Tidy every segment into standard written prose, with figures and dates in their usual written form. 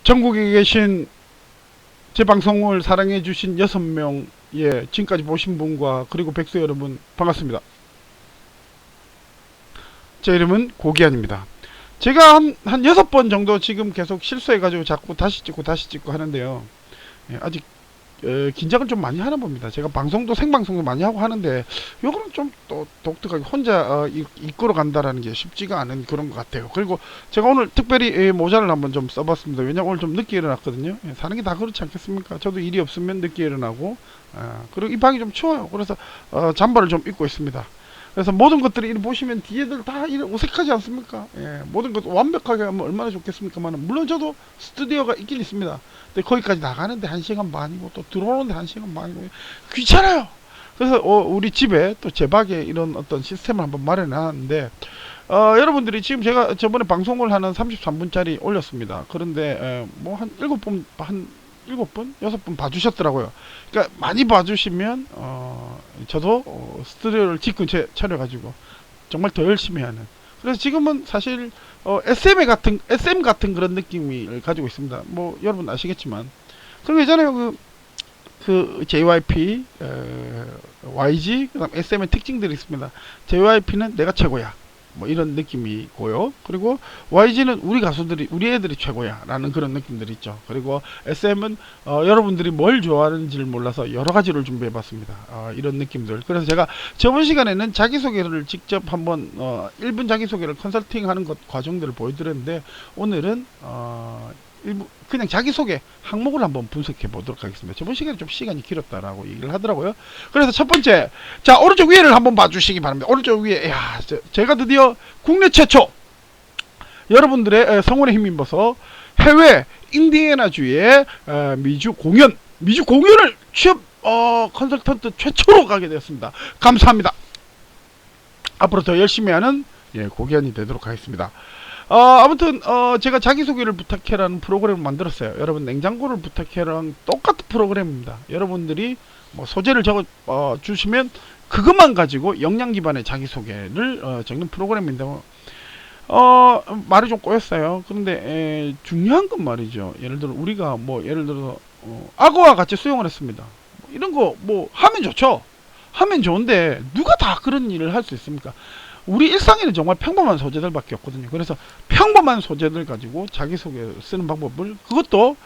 전국에 계신 제 방송을 사랑해 주신 6명, 예, 지금까지 보신 분과 그리고 백수 여러분 반갑습니다. 제 이름은 고기환입니다. 제가 한 6번 정도 지금 계속 실수해가지고 자꾸 다시 찍고 하는데요. 예, 아직 긴장을 좀 많이 하나 봅니다. 제가 방송도 생방송도 많이 하고 하는데 요거는 좀 또 독특하게 혼자 이끌어 간다라는 게 쉽지가 않은 그런 것 같아요. 그리고 제가 오늘 특별히 모자를 한번 좀 써봤습니다. 왜냐면 오늘 좀 늦게 일어났거든요. 예, 사는 게 다 그렇지 않겠습니까? 저도 일이 없으면 늦게 일어나고, 그리고 이 방이 좀 추워요. 그래서 잠바를 좀 입고 있습니다. 그래서 모든 것들이 이렇게 보시면 뒤에들 다 어색하지 않습니까? 예, 모든 것 완벽하게 하면 얼마나 좋겠습니까만, 물론 저도 스튜디오가 있긴 있습니다. 근데 거기까지 나가는데 1시간 반이고 또 들어오는데 1시간 반이고 귀찮아요. 그래서 우리 집에 또 제 방에 이런 어떤 시스템을 한번 마련해 놨는데, 여러분들이 지금 제가 저번에 방송을 하는 33분짜리 올렸습니다. 그런데 뭐 한 7분, 한 7분? 6분 봐주셨더라고요. 그러니까 많이 봐주시면 저도 스튜디오를 집 근처에 차려가지고 정말 더 열심히 하는, 그래서 지금은 사실 SM 같은 그런 느낌을 가지고 있습니다. 뭐 여러분 아시겠지만, 그리고 예전에 그 JYP, YG, 그다음 SM의 특징들이 있습니다. JYP는 내가 최고야, 뭐 이런 느낌이고요. 그리고 YG는 우리 가수들이, 우리 애들이 최고야 라는 그런 느낌들이 있죠. 그리고 SM은 여러분들이 뭘 좋아하는지를 몰라서 여러 가지를 준비해 봤습니다. 이런 느낌들. 그래서 제가 저번 시간에는 자기소개를 직접 한번 1분 자기소개를 컨설팅하는 것 과정들을 보여드렸는데, 오늘은 그냥 자기소개 항목을 한번 분석해 보도록 하겠습니다. 저번 시간에 좀 시간이 길었다라고 얘기를 하더라고요. 그래서 첫 번째, 자, 오른쪽 위에를 한번 봐주시기 바랍니다. 오른쪽 위에, 야, 제가 드디어 국내 최초 여러분들의 성원에 힘입어서 해외 인디애나주의 미주 공연을 취업 컨설턴트 최초로 가게 되었습니다. 감사합니다. 앞으로 더 열심히 하는, 예, 고기환이 되도록 하겠습니다. 아무튼 제가 자기소개를 부탁해라는 프로그램을 만들었어요. 여러분, 냉장고를 부탁해랑 똑같은 프로그램입니다. 여러분들이 뭐 소재를 적어 주시면 그것만 가지고 역량 기반의 자기소개를 적는 프로그램인데, 말이 좀 꼬였어요. 그런데 중요한 건 말이죠. 예를 들어 우리가 뭐 예를 들어서 악어와 같이 수영을 했습니다. 이런 거 뭐 하면 좋죠. 하면 좋은데 누가 다 그런 일을 할 수 있습니까? 우리 일상에는 정말 평범한 소재들밖에 없거든요. 그래서 평범한 소재들 가지고 자기소개 쓰는 방법을, 그것도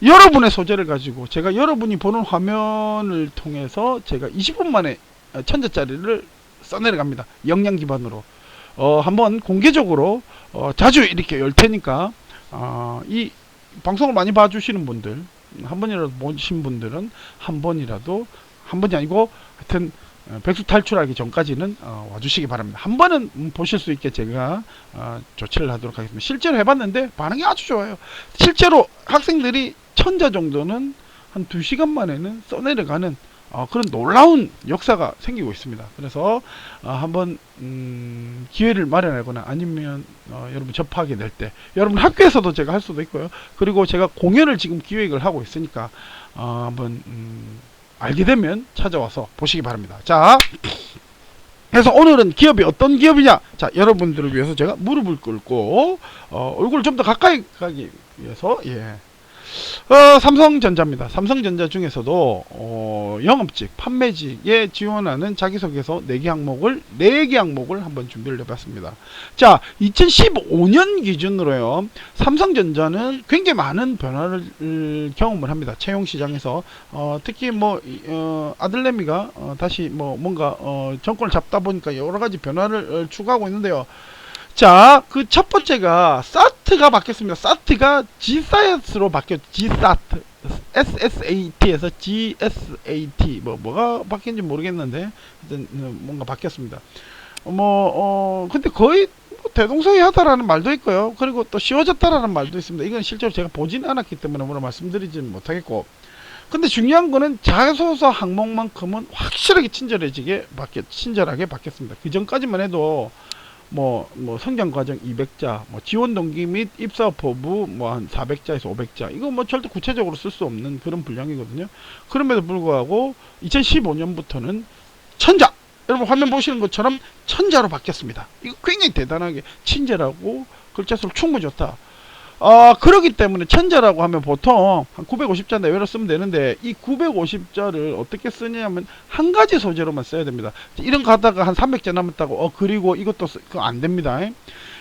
여러분의 소재를 가지고 제가 여러분이 보는 화면을 통해서 제가 20분 만에 천자짜리를 써내려갑니다. 역량 기반으로. 한번 공개적으로 자주 이렇게 열 테니까, 이 방송을 많이 봐주시는 분들, 한 번이라도 보신 분들은 한 번이 아니고 하여튼 백수 탈출하기 전까지는 와주시기 바랍니다. 한 번은 보실 수 있게 제가 조치를 하도록 하겠습니다. 실제로 해봤는데 반응이 아주 좋아요. 실제로 학생들이 1000자 정도는 한 2시간 만에는 써내려가는 그런 놀라운 역사가 생기고 있습니다. 그래서 한번 기회를 마련하거나 아니면 여러분 접하게 될 때, 여러분 학교에서도 제가 할 수도 있고요. 그리고 제가 공연을 지금 기획을 하고 있으니까 한번 알게 되면 찾아와서 보시기 바랍니다. 자, 그래서 오늘은 기업이 어떤 기업이냐, 자, 여러분들을 위해서 제가 무릎을 꿇고 얼굴을 좀 더 가까이 가기 위해서, 예, 삼성전자입니다. 삼성전자 중에서도 영업직, 판매직에 지원하는 자기소개서 4개 항목을 한번 준비를 해봤습니다. 자, 2015년 기준으로요, 삼성전자는 굉장히 많은 변화를 경험을 합니다. 채용시장에서 특히 뭐 아들내미가 다시 뭐 뭔가 정권을 잡다 보니까 여러가지 변화를 추구하고 있는데요. 자, 그 첫 번째가 사트가 바뀌었습니다. 사트가 G사트로 바뀌었죠. G사트. SSAT에서 GSAT. 뭐가 바뀐지 모르겠는데, 일단 뭔가 바뀌었습니다. 근데 거의 뭐 대동소이하다라는 말도 있고요. 그리고 또 쉬워졌다라는 말도 있습니다. 이건 실제로 제가 보진 않았기 때문에 뭐라 말씀드리지는 못하겠고. 근데 중요한 거는 자소서 항목만큼은 확실하게 친절하게 바뀌었습니다. 그 전까지만 해도 뭐 성장 과정 200자, 뭐 지원 동기 및 입사 포부 뭐 한 400자에서 500자, 이거 뭐 절대 구체적으로 쓸 수 없는 그런 분량이거든요. 그럼에도 불구하고 2015년부터는 1000자, 여러분 화면 보시는 것처럼 1000자로 바뀌었습니다. 이거 굉장히 대단하게 친절하고 글자 수를 충분히 좋다. 그러기 때문에 천자라고 하면 보통 한 950자 내외로 쓰면 되는데, 이 950자를 어떻게 쓰냐면 한 가지 소재로만 써야 됩니다. 이런 거 하다가 한 300자 남았다고 그리고 이것도 그거 안 됩니다.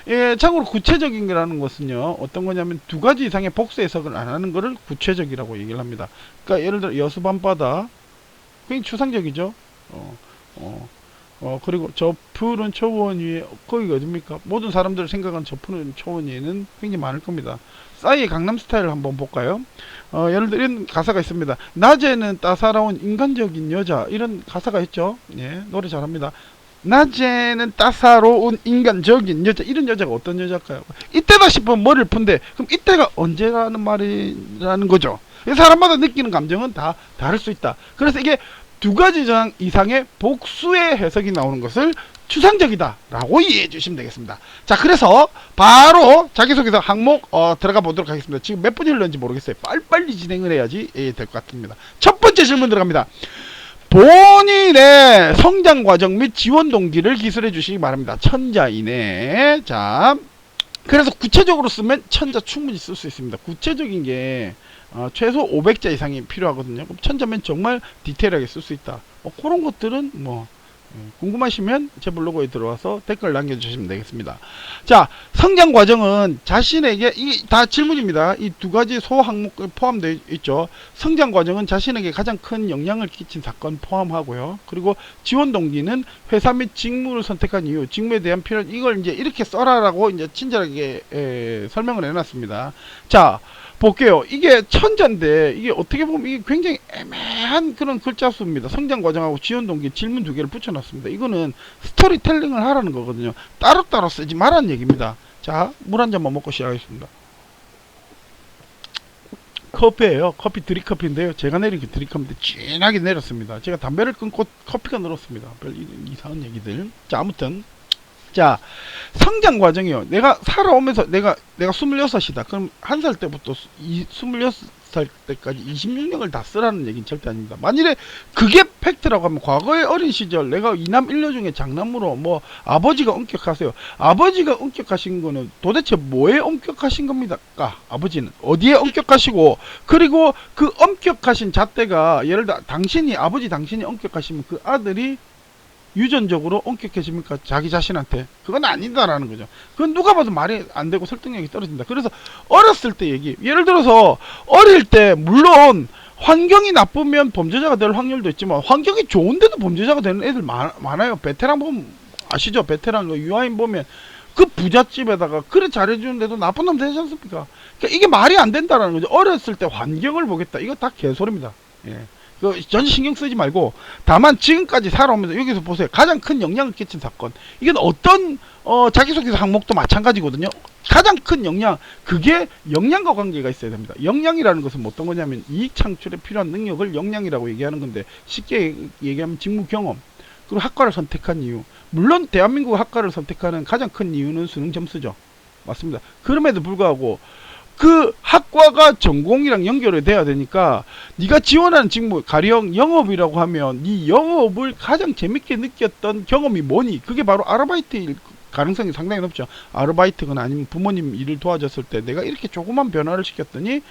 예, 참고로 구체적인 거라는 것은요, 어떤 거냐면 두 가지 이상의 복수 해석을 안 하는 거를 구체적이라고 얘기를 합니다. 그러니까 예를 들어 여수 밤바다, 굉장히 추상적이죠. 그리고 저 푸른 초원 위에, 거기가 어딥니까? 모든 사람들 생각하는 저 푸른 초원 위에는 굉장히 많을 겁니다. 싸이의 강남스타일을 한번 볼까요? 예를 들어 이런 가사가 있습니다. 낮에는 따사로운 인간적인 여자, 이런 가사가 있죠. 예, 노래 잘합니다. 낮에는 따사로운 인간적인 여자, 이런 여자가 어떤 여자일까요? 이때다 싶으면 머리를 푼데, 그럼 이때가 언제라는 말이라는 거죠. 사람마다 느끼는 감정은 다 다를 수 있다. 그래서 이게 두 가지 이상의 복수의 해석이 나오는 것을 추상적이다 라고 이해해 주시면 되겠습니다. 자, 그래서 바로 자기소개서 항목 들어가 보도록 하겠습니다. 지금 몇 분이 흘렀는지 모르겠어요. 빨리빨리 진행을 해야지 될 것 같습니다. 첫 번째 질문 들어갑니다. 본인의 성장 과정 및 지원 동기를 기술해 주시기 바랍니다. 천자이네. 자, 그래서 구체적으로 쓰면 천자 충분히 쓸 수 있습니다. 구체적인 게 최소 500자 이상이 필요하거든요. 그럼 천자면 정말 디테일하게 쓸 수 있다. 그런 것들은 궁금하시면 제 블로그에 들어와서 댓글 남겨주시면 되겠습니다. 자, 성장 과정은 자신에게, 이 다 질문입니다. 이 두 가지 소 항목에 포함되어 있죠. 성장 과정은 자신에게 가장 큰 영향을 끼친 사건 포함하고요. 그리고 지원 동기는 회사 및 직무를 선택한 이유, 직무에 대한 필요, 이걸 이제 이렇게 써라라고 이제 친절하게 설명을 해놨습니다. 자, 볼게요. 이게 천자인데, 이게 어떻게 보면 이게 굉장히 애매한 그런 글자 수입니다. 성장 과정하고 지원 동기 질문 두 개를 붙여놨습니다. 이거는 스토리텔링을 하라는 거거든요. 따로따로 쓰지 말라는 얘기입니다. 자, 물 한 잔만 먹고 시작하겠습니다. 커피예요. 커피 드립커피인데요. 제가 내린 게 드립커피인데 진하게 내렸습니다. 제가 담배를 끊고 커피가 늘었습니다. 별 이상한 얘기들. 자, 아무튼 자, 성장 과정이요. 내가 살아오면서 내가 26이다. 그럼 한 살 때부터 26살 때까지 26년을 다 쓰라는 얘기는 절대 아닙니다. 만일에 그게 팩트라고 하면 과거의 어린 시절 내가 이남 일녀 중에 장남으로 아버지가 엄격하세요. 아버지가 엄격하신 거는 도대체 뭐에 엄격하신 겁니까? 아버지는 어디에 엄격하시고, 그리고 그 엄격하신 잣대가 예를 들어 당신이 엄격하시면 그 아들이 유전적으로 엄격해집니까? 자기 자신한테. 그건 아니다라는 거죠. 그건 누가 봐도 말이 안 되고 설득력이 떨어진다. 그래서 어렸을 때 얘기, 예를 들어서 어릴 때 물론 환경이 나쁘면 범죄자가 될 확률도 있지만 환경이 좋은데도 범죄자가 되는 애들 많아요. 베테랑 보면 아시죠? 베테랑 유아인 보면 그 부잣집에다가 그래 잘해주는데도 나쁜 놈 되지 않습니까? 그러니까 이게 말이 안 된다라는 거죠. 어렸을 때 환경을 보겠다. 이거 다 개소리입니다. 예. 전혀 신경 쓰지 말고, 다만 지금까지 살아오면서 여기서 보세요. 가장 큰 영향을 끼친 사건. 이건 어떤 자기소개서 항목도 마찬가지거든요. 가장 큰 영향, 그게 역량과 관계가 있어야 됩니다. 역량이라는 것은 어떤 거냐면 이익 창출에 필요한 능력을 역량이라고 얘기하는 건데, 쉽게 얘기하면 직무 경험, 그리고 학과를 선택한 이유. 물론 대한민국 학과를 선택하는 가장 큰 이유는 수능 점수죠. 맞습니다. 그럼에도 불구하고 그 학과가 전공이랑 연결이 돼야 되니까 네가 지원하는 직무, 가령 영업이라고 하면 네 영업을 가장 재밌게 느꼈던 경험이 뭐니? 그게 바로 아르바이트일 가능성이 상당히 높죠. 아르바이트거나 아니면 부모님 일을 도와줬을 때 내가 이렇게 조그만 변화를 시켰더니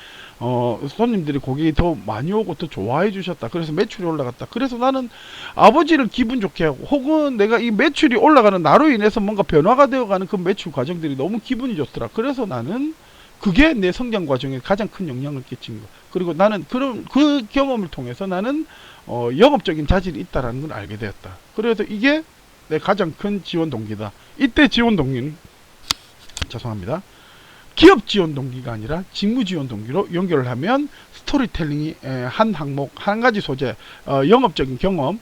손님들이 고객이 더 많이 오고 더 좋아해 주셨다. 그래서 매출이 올라갔다. 그래서 나는 아버지를 기분 좋게 하고, 혹은 내가 이 매출이 올라가는 나로 인해서 뭔가 변화가 되어가는 그 매출 과정들이 너무 기분이 좋더라. 그래서 나는 그게 내 성장 과정에 가장 큰 영향을 끼친 거. 그리고 나는 그 경험을 통해서 나는 영업적인 자질이 있다라는 걸 알게 되었다. 그래서 이게 내 가장 큰 지원 동기다. 이때 지원 동기는 죄송합니다. 기업 지원 동기가 아니라 직무 지원 동기로 연결을 하면 스토리텔링이 한 항목, 한 가지 소재, 영업적인 경험,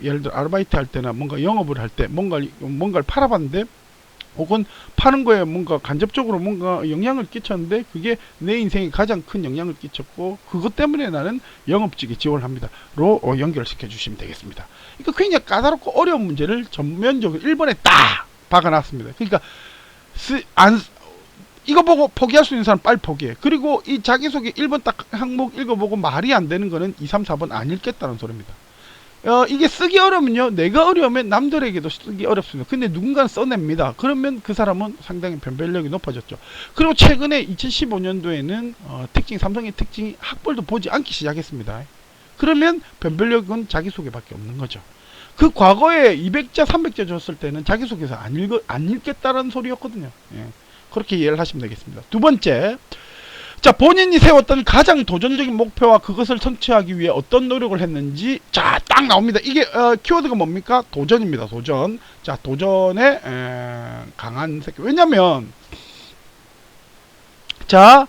예를 들어 아르바이트 할 때나 뭔가 영업을 할 때 뭔가를 팔아봤는데, 혹은 파는 거에 뭔가 간접적으로 뭔가 영향을 끼쳤는데 그게 내 인생에 가장 큰 영향을 끼쳤고, 그것 때문에 나는 영업직에 지원을 합니다. 로 연결시켜 주시면 되겠습니다. 이거 굉장히 까다롭고 어려운 문제를 전면적으로 1번에 딱 박아놨습니다. 그러니까 이거 보고 포기할 수 있는 사람 빨리 포기해. 그리고 이 자기소개 1번 딱 항목 읽어보고 말이 안 되는 거는 2, 3, 4번 안 읽겠다는 소리입니다. 이게 쓰기 어려우면요, 내가 어려우면 남들에게도 쓰기 어렵습니다. 근데 누군가는 써냅니다. 그러면 그 사람은 상당히 변별력이 높아졌죠. 그리고 최근에 2015년도에는 특징, 삼성의 특징이 학벌도 보지 않기 시작했습니다. 그러면 변별력은 자기소개밖에 없는 거죠. 그 과거에 200자 300자 줬을 때는 자기소개서 안 읽겠다라는 소리였거든요. 예. 그렇게 이해를 하시면 되겠습니다. 두 번째, 자, 본인이 세웠던 가장 도전적인 목표와 그것을 성취하기 위해 어떤 노력을 했는지, 자, 딱 나옵니다. 이게 키워드가 뭡니까? 도전입니다. 도전. 자, 도전에 강한 새끼. 왜냐면, 자,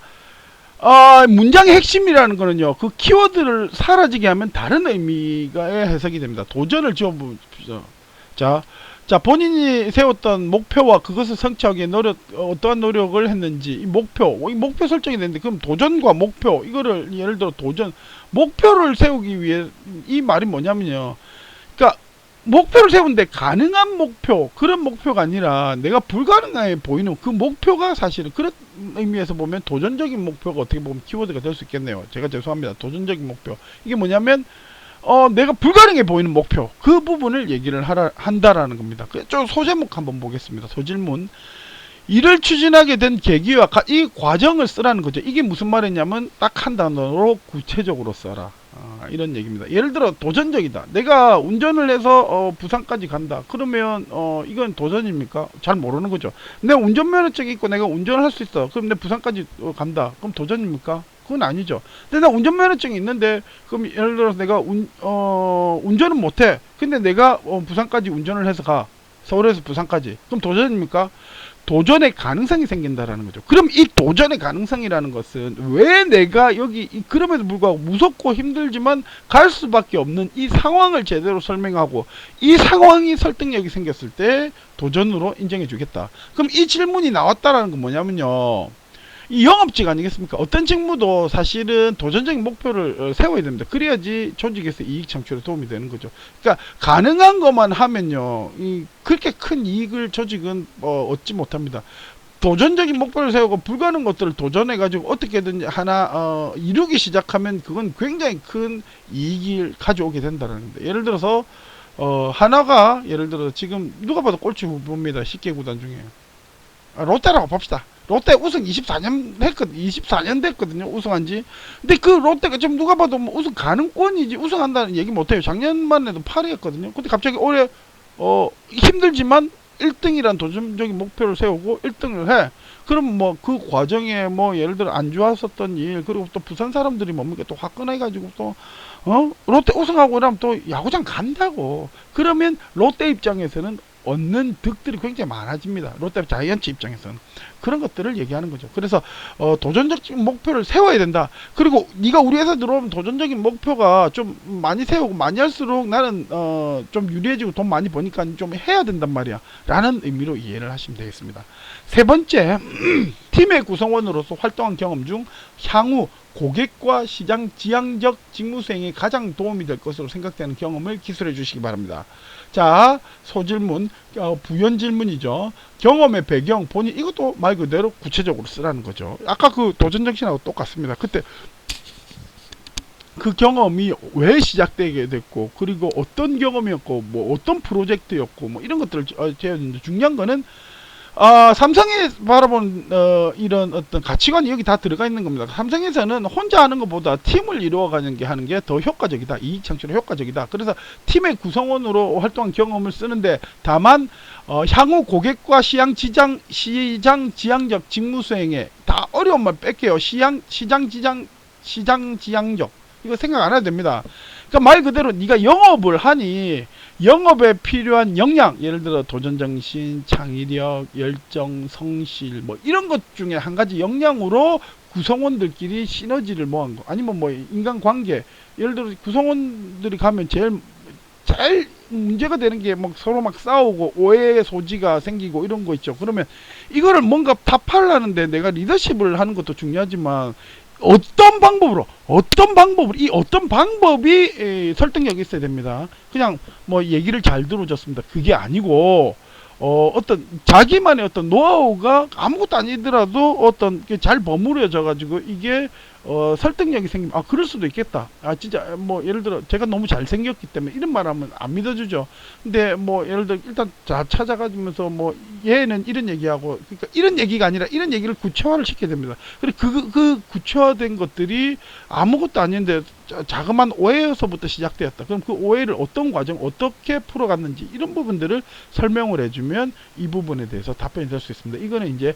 문장의 핵심이라는 거는요, 그 키워드를 사라지게 하면 다른 의미가 해석이 됩니다. 도전을 지어보십시오. 자, 본인이 세웠던 목표와 그것을 성취하기 위해 어떠한 노력을 했는지, 이 목표 설정이 되는데, 그럼 도전과 목표, 이거를 예를 들어 목표를 세우기 위해, 이 말이 뭐냐면요. 그러니까, 목표를 세우는데 가능한 목표, 그런 목표가 아니라 내가 불가능해 보이는 그 목표가 사실은 그런 의미에서 보면 도전적인 목표가 어떻게 보면 키워드가 될 수 있겠네요. 제가 죄송합니다. 도전적인 목표. 이게 뭐냐면, 내가 불가능해 보이는 목표, 그 부분을 얘기를 한다라는 겁니다. 좀 소제목 한번 보겠습니다. 소질문. 이를 추진하게 된 계기와 이 과정을 쓰라는 거죠. 이게 무슨 말이냐면 딱 한 단어로 구체적으로 써라. 이런 얘기입니다. 예를 들어 도전적이다. 내가 운전을 해서 부산까지 간다. 그러면 이건 도전입니까? 잘 모르는 거죠. 내가 운전면허증이 있고 내가 운전을 할 수 있어. 그럼 내 부산까지 간다. 그럼 도전입니까? 그건 아니죠. 근데 나 운전면허증이 있는데, 그럼 예를 들어서 내가 운전은 못해. 근데 내가 부산까지 운전을 해서 가. 서울에서 부산까지. 그럼 도전입니까? 도전의 가능성이 생긴다라는 거죠. 그럼 이 도전의 가능성이라는 것은 왜 내가 여기 그럼에도 불구하고 무섭고 힘들지만 갈 수밖에 없는 이 상황을 제대로 설명하고, 이 상황이 설득력이 생겼을 때 도전으로 인정해 주겠다. 그럼 이 질문이 나왔다라는 건 뭐냐면요, 이 영업직 아니겠습니까? 어떤 직무도 사실은 도전적인 목표를 세워야 됩니다. 그래야지 조직에서 이익 창출에 도움이 되는 거죠. 그러니까 가능한 것만 하면요, 그렇게 큰 이익을 조직은 얻지 못합니다. 도전적인 목표를 세우고 불가능한 것들을 도전해가지고 어떻게든 하나 이루기 시작하면 그건 굉장히 큰 이익을 가져오게 된다는 겁니다. 예를 들어서 하나가 예를 들어 지금 누가 봐도 꼴찌 후보입니다. 10개 구단 중에. 롯데라고 봅시다. 롯데 우승 24년 됐거든요. 우승한지. 근데 그 롯데가 지금 누가 봐도 뭐 우승 가능권이지 우승한다는 얘기 못해요. 작년만 해도 8위였거든요. 근데 갑자기 올해 힘들지만 1등이란 도전적인 목표를 세우고 1등을 해. 그럼 뭐 그 과정에 뭐 예를 들어 안 좋았었던 일, 그리고 또 부산 사람들이 뭡니까 또 화끈해가지고 또 롯데 우승하고 이러면 또 야구장 간다고. 그러면 롯데 입장에서는 얻는 득들이 굉장히 많아집니다. 롯데 자이언츠 입장에서는 그런 것들을 얘기하는 거죠. 그래서 도전적 목표를 세워야 된다. 그리고 네가 우리 회사 들어오면 도전적인 목표가 좀 많이 세우고 많이 할수록 나는 좀 유리해지고 돈 많이 버니까 좀 해야 된단 말이야 라는 의미로 이해를 하시면 되겠습니다. 세 번째, 팀의 구성원으로서 활동한 경험 중 향후 고객과 시장 지향적 직무 수행에 가장 도움이 될 것으로 생각되는 경험을 기술해 주시기 바랍니다. 자, 소질문, 부연 질문이죠. 경험의 배경, 본인, 이것도 말 그대로 구체적으로 쓰라는 거죠. 아까 그 도전정신하고 똑같습니다. 그때 그 경험이 왜 시작되게 됐고, 그리고 어떤 경험이었고, 뭐 어떤 프로젝트였고, 뭐 이런 것들을 제어했는데, 중요한 거는 삼성이 바라본 이런 어떤 가치관이 여기 다 들어가 있는 겁니다. 삼성에서는 혼자 하는 것보다 팀을 이루어가는 게 하는 게 더 효과적이다. 이익 창출에 효과적이다. 그래서 팀의 구성원으로 활동한 경험을 쓰는데, 다만 향후 고객과 시장 지향적 직무 수행에 다 어려운 말 뺄게요. 시장 지향적 이거 생각 안 해도 됩니다. 그러니까 말 그대로 네가 영업을 하니 영업에 필요한 역량, 예를 들어 도전정신, 창의력, 열정, 성실, 뭐 이런 것 중에 한 가지 역량으로 구성원들끼리 시너지를 모은 거, 아니면 뭐 인간관계, 예를 들어 구성원들이 가면 제일 문제가 되는 게 막 서로 막 싸우고 오해의 소지가 생기고 이런 거 있죠. 그러면 이거를 뭔가 타파하려는데 내가 리더십을 하는 것도 중요하지만 어떤 방법으로 이 어떤 방법이 설득력이 있어야 됩니다. 그냥 뭐 얘기를 잘 들어줬습니다. 그게 아니고 어떤 자기만의 어떤 노하우가 아무것도 아니더라도 어떤 잘 버무려져 가지고 이게 설득력이 생기면 아 그럴 수도 있겠다. 아 진짜 뭐 예를 들어 제가 너무 잘생겼기 때문에 이런 말하면 안 믿어주죠. 근데 뭐 예를 들어 일단 찾아가면서 뭐 얘는 이런 얘기하고 그러니까 이런 얘기가 아니라 이런 얘기를 구체화를 시켜야 됩니다. 그리고 그 구체화된 것들이 아무것도 아닌데 자그마한 오해에서부터 시작되었다. 그럼 그 오해를 어떤 과정 어떻게 풀어갔는지 이런 부분들을 설명을 해주면 이 부분에 대해서 답변이 될 수 있습니다. 이거는 이제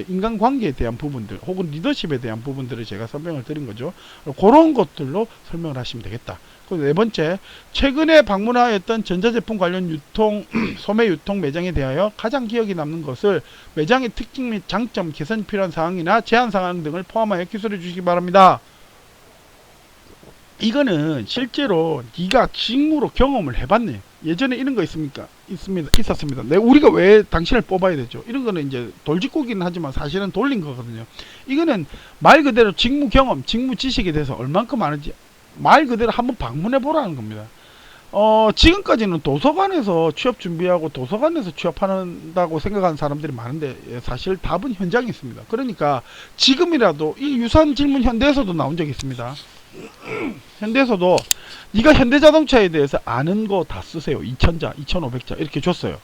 인간관계에 대한 부분들 혹은 리더십에 대한 부분들을 제가 설명을 드린 거죠. 그런 것들로 설명을 하시면 되겠다. 그리고 네 번째, 최근에 방문하였던 전자제품 관련 유통, 소매 유통 매장에 대하여 가장 기억에 남는 것을 매장의 특징 및 장점, 개선 필요한 사항이나 제한 사항 등을 포함하여 기술해 주시기 바랍니다. 이거는 실제로 네가 직무로 경험을 해봤네. 예전에 이런 거 있었습니다. 우리가 왜 당신을 뽑아야 되죠? 이런 거는 이제 돌직구기는 하지만 사실은 돌린 거거든요. 이거는 말 그대로 직무 경험, 직무 지식에 대해서 얼만큼 아는지 말 그대로 한번 방문해 보라는 겁니다. 지금까지는 도서관에서 취업 준비하고 도서관에서 취업한다고 생각하는 사람들이 많은데 사실 답은 현장에 있습니다. 그러니까 지금이라도 이 유사한 질문 현대에서도 나온 적이 있습니다. 현대에서도 네가 현대자동차에 대해서 아는 거 다 쓰세요. 2000자, 2500자 이렇게 줬어요.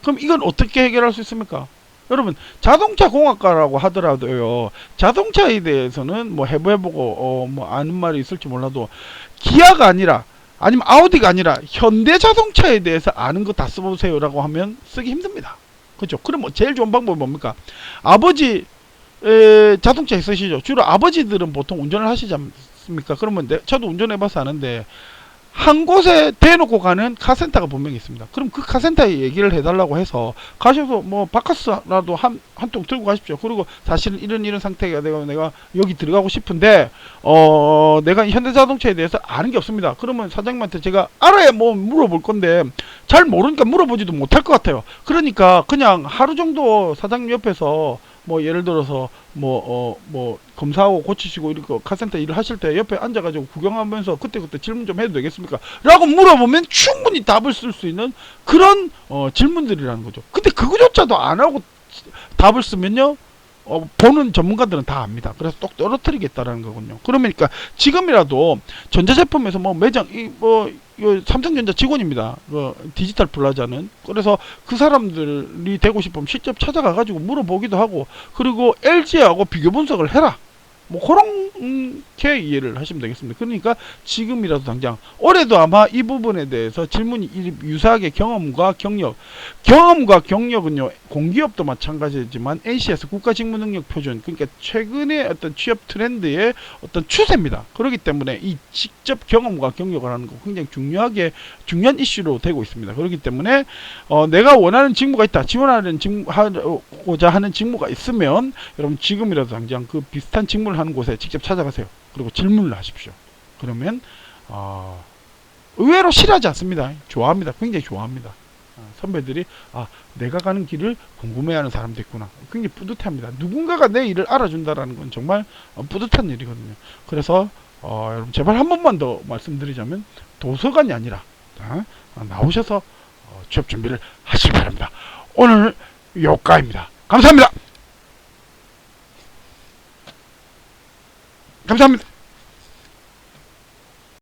그럼 이건 어떻게 해결할 수 있습니까? 여러분 자동차 공학과라고 하더라도요 자동차에 대해서는 뭐 해보고 뭐 아는 말이 있을지 몰라도 기아가 아니라 아니면 아우디가 아니라 현대자동차에 대해서 아는 거 다 써보세요 라고 하면 쓰기 힘듭니다. 그렇죠? 그럼 뭐 제일 좋은 방법이 뭡니까? 아버지 자동차 있으시죠? 주로 아버지들은 보통 운전을 하시지 않습니까? 그러면 저도 운전해봐서 아는데 한 곳에 대놓고 가는 카센터가 분명히 있습니다. 그럼 그 카센터에 얘기를 해달라고 해서 가셔서 뭐 바카스라도 한 통 들고 가십시오. 그리고 사실은 이런 상태가 내가 여기 들어가고 싶은데 내가 현대자동차에 대해서 아는 게 없습니다. 그러면 사장님한테 제가 알아야 뭐 물어볼 건데 잘 모르니까 물어보지도 못할 것 같아요. 그러니까 그냥 하루 정도 사장님 옆에서 뭐 예를 들어서 뭐 검사하고 고치시고 이렇게 카센터 일을 하실 때 옆에 앉아가지고 구경하면서 그때그때 질문 좀 해도 되겠습니까? 라고 물어보면 충분히 답을 쓸 수 있는 그런 질문들이라는 거죠. 근데 그거조차도 안 하고 답을 쓰면요 보는 전문가들은 다 압니다. 그래서 똑 떨어뜨리겠다라는 거군요. 그러니까 지금이라도 전자제품에서 뭐 매장 삼성전자 직원입니다. 디지털 플라자는. 그래서 그 사람들이 되고 싶으면 직접 찾아가 가지고 물어보기도 하고 그리고 LG하고 비교 분석을 해라. 뭐 그렇게 이해를 하시면 되겠습니다. 그러니까 지금이라도 당장 올해도 아마 이 부분에 대해서 질문이 유사하게 경험과 경력은요 공기업도 마찬가지지만 ACS 국가직무능력표준 그러니까 최근에 어떤 취업 트렌드의 어떤 추세입니다. 그렇기 때문에 이 직접 경험과 경력을 하는 거 굉장히 중요한 이슈로 되고 있습니다. 그렇기 때문에 내가 원하는 직무가 있다 하고자 하는 직무가 있으면 여러분 지금이라도 당장 그 비슷한 직무를 하는 곳에 직접 찾아가세요. 그리고 질문을 하십시오. 그러면 의외로 싫어하지 않습니다. 좋아합니다. 굉장히 좋아합니다. 선배들이 내가 가는 길을 궁금해하는 사람도 있구나. 굉장히 뿌듯해합니다. 누군가가 내 일을 알아준다라는 건 정말 뿌듯한 일이거든요. 그래서 여러분 제발 한 번만 더 말씀드리자면 도서관이 아니라 나오셔서 취업 준비를 하시기 바랍니다. 오늘 여기까지입니다. 감사합니다. 감사합니다.